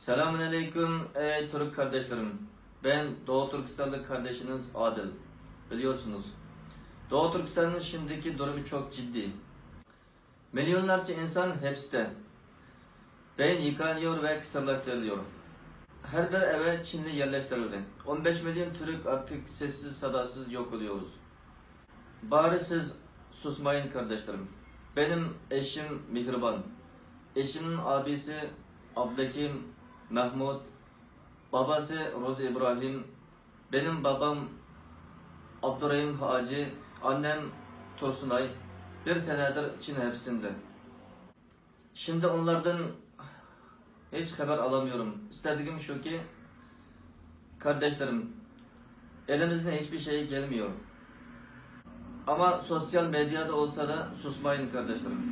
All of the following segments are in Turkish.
Selamünaleyküm ey Türk kardeşlerim. Ben Doğu Türkistanlı kardeşiniz Adil. Biliyorsunuz, Doğu Türkistan'ın şimdiki durumu çok ciddi. Milyonlarca insan hapiste. Beyin yıkanıyor ve kısırlaştırılıyor. Her bir eve Çinli yerleştirildi. 15 milyon Türk artık sessiz sadasız yok oluyoruz. Bari siz susmayın kardeşlerim. Benim eşim Mihriban. Eşimin abisi Abdülhakim Mahmud, babası Rozi İbrahim, benim babam Abdurrahim Hacı, annem Tursunay bir senedir Çin hapsinde. Şimdi onlardan hiç haber alamıyorum. İstediğim şu ki, kardeşlerim, elimizden hiçbir şey gelmiyor. Ama sosyal medyada olsa da susmayın kardeşlerim.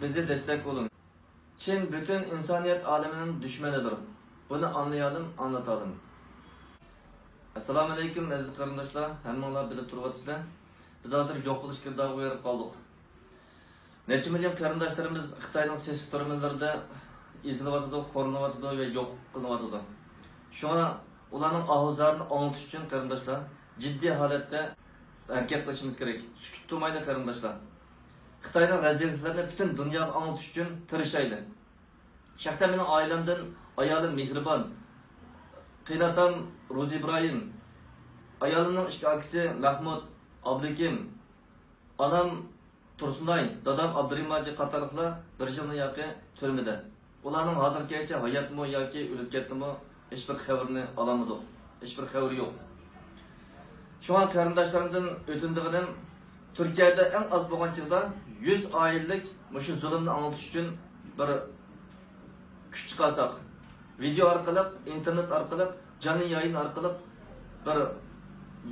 Bize destek olun. Çin bütün insaniyet aleminin düşmanıdır. Bunu anlayalım, anlatalım. Assalamu alaikum aziz qarindoshlar, hammalar bilib turibsizlar. Biz hozir yo'q bo'lish kirdiga o'yirib qoldik. Necha million qarindoshlarimiz Xitoyning sesli terminallarida ezilyotdi, xo'rlanayotdi va yo'q qilinayotdi. Shuna ularning ovozlarini anglatish uchun qarindoshlar jiddiy holatda harakat qilishimiz kerak. Sukut turmaydi qarindoshlar. Xitoyning vaziyatlarini butun dunyoga anglatish uchun tirishayli. Shaxsan mening oilamdan ayolim Mehribon, qiynatam Rozi İbrahim, ayolimning ikki akisi Mahmud, Abdülhakim, anam Tursunay, dadam Abdurrahim Hacı qatorliqlar bir yildan yoqi turmada. Ularning hozirgacha hayotmi yoki o'lib ketdimi hech bir xabarini olamadik. Hech bir xabar yo'q. Şu an qarindoshlarimdan o'tindig'im Turkiyada eng az bo'lgan chig'da 100 oilalik mushu zulmni anglatish uchun bir kuch chiqarsak, video orqali, internet orqali, canlı yayın orqali bir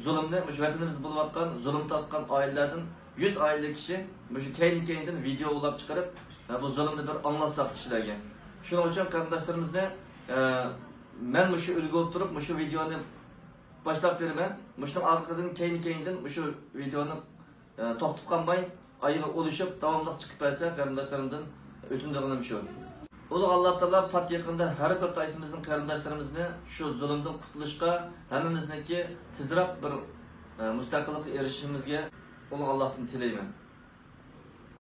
zulmni, mush vatanimizda bo'layotgan zulm tatgan oilalardan 100 oilalik kishi mush keyin video ulab chiqarib bu zulmni bir anglatsak kishilarga. Shuning uchun qarindoshlarimizni men mushu ulgu olib turib mushu videoni boshlab beraman. Mushning orqadan keyin mushu videoni to'xtatib qolmay, ayığı oluşup davamlı chiqib bersa qarindoshlarimdan o'tindig'im shu. Ulu Allah Teala pat yakında her bir qaysimizin qarindoshlarimizni şu zulmdan qutulishga, hammamizniki tezroq bir mustaqillikka erishishimizga ulu Allohdan tilayman.